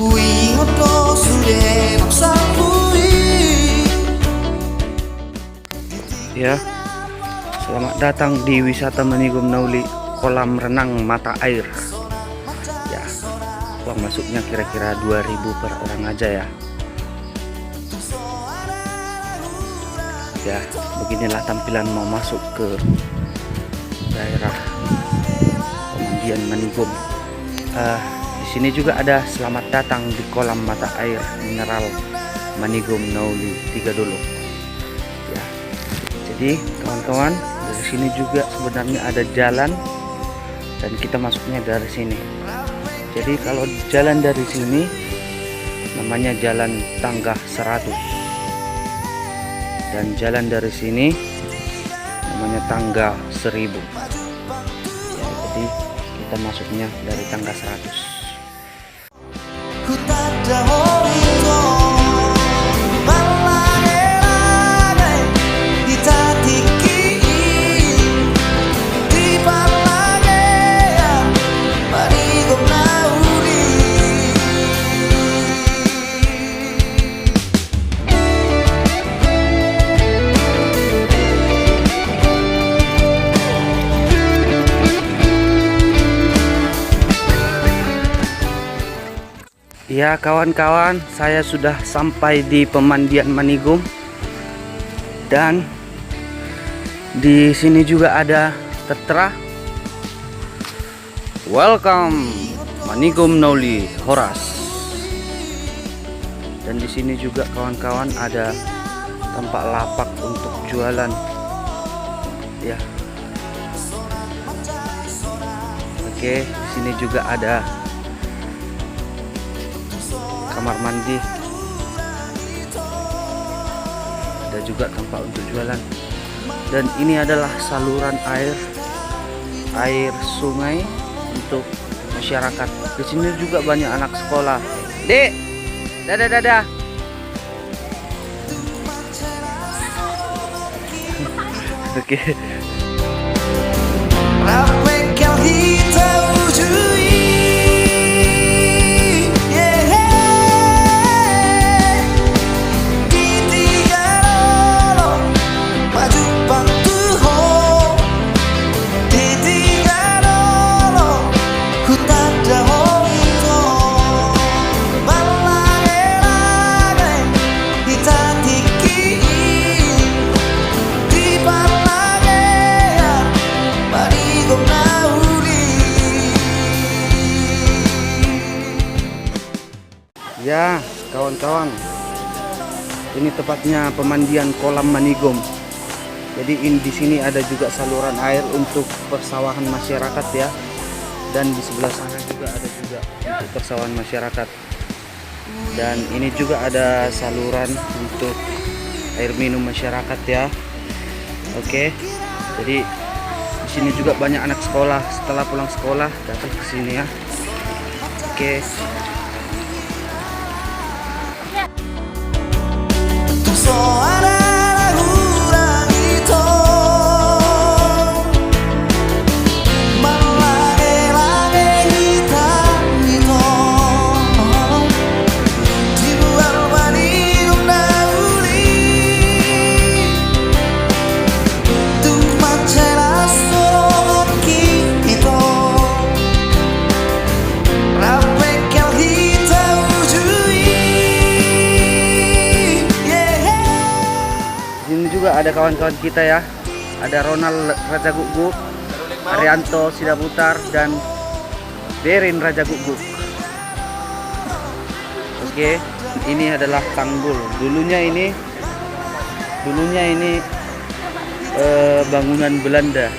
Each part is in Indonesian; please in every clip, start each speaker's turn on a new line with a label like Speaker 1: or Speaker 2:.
Speaker 1: Ya, selamat datang di wisata Manigom Nauli, kolam renang mata air. Ya, uang masuknya kira-kira 2.000 per orang aja ya. Ya, beginilah tampilan mau masuk ke daerah pemandian Manigom. Di sini juga ada selamat datang di kolam mata air mineral Manigom Nauli 3 Dolo. Ya, jadi kawan-kawan, dari sini juga sebenarnya ada jalan dan kita masuknya dari sini. Jadi kalau jalan dari sini namanya jalan tangga 100 dan jalan dari sini namanya tangga 1000. Ya, jadi kita masuknya dari tangga 100. Ya kawan-kawan, saya sudah sampai di pemandian Manigom dan di sini juga ada tertera "Welcome Manigom Nauli Horas". Dan di sini juga kawan-kawan ada tempat lapak untuk jualan. Ya. Oke, di sini juga ada kamar mandi, ada juga tempat untuk jualan, dan ini adalah saluran air sungai untuk masyarakat. Di sini juga banyak anak sekolah. Dek, dadah. Oke. Ya kawan-kawan, ini tepatnya pemandian kolam Manigom. Jadi di sini ada juga saluran air untuk persawahan masyarakat ya, dan di sebelah sana juga ada juga untuk persawahan masyarakat. Dan ini juga ada saluran untuk air minum masyarakat ya. Oke, jadi di sini juga banyak anak sekolah setelah pulang sekolah datang ke sini ya. Oke. Juga ada kawan-kawan kita ya, ada Ronald Raja Guguk, Arianto Sidaputar, dan Berin Raja Guguk. Oke, ini adalah tanggul. Dulunya ini bangunan Belanda.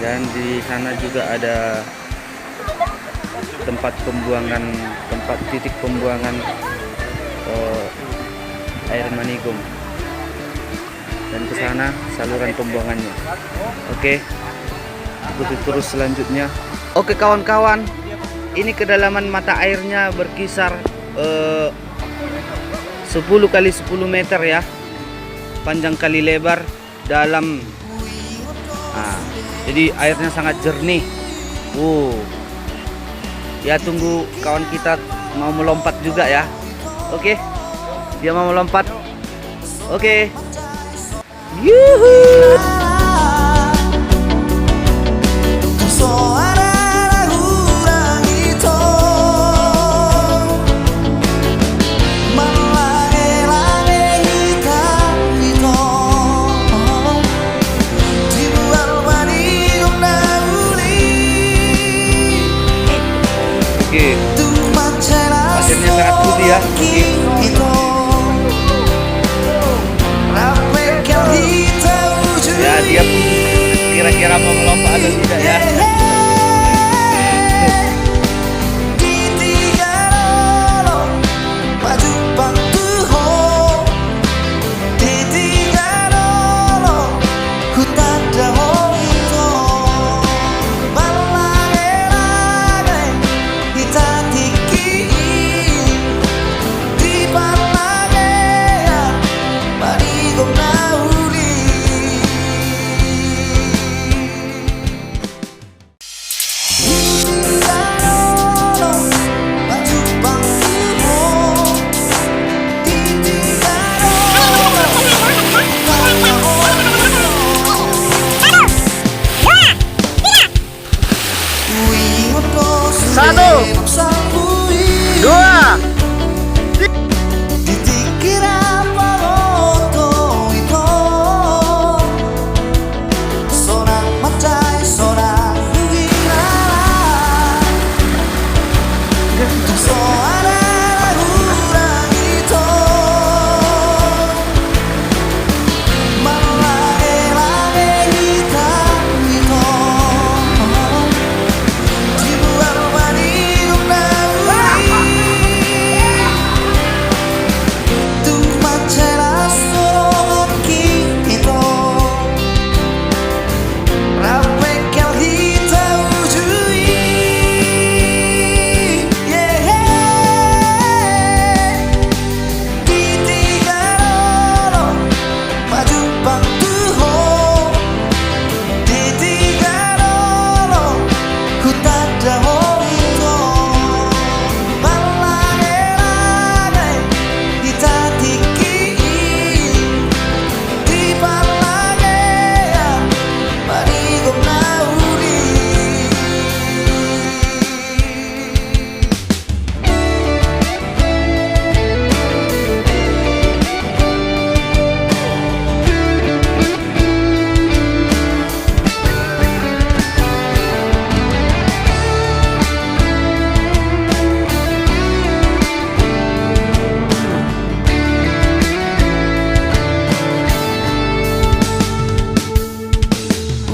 Speaker 1: Dan di sana juga ada titik pembuangan air Manigom, dan ke sana saluran pembuangannya. Oke, ikuti terus selanjutnya. Oke kawan-kawan, ini kedalaman mata airnya berkisar 10 kali 10 meter ya, panjang kali lebar, dalam Nah, jadi airnya sangat jernih. Ya, tunggu kawan kita mau melompat juga ya. Oke, dia mau melompat. Oke. Yuhu. Pasirnya sangat putih ya. Ya, dia pun kira-kira mau melompat atau tidak ya.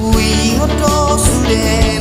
Speaker 2: We are close to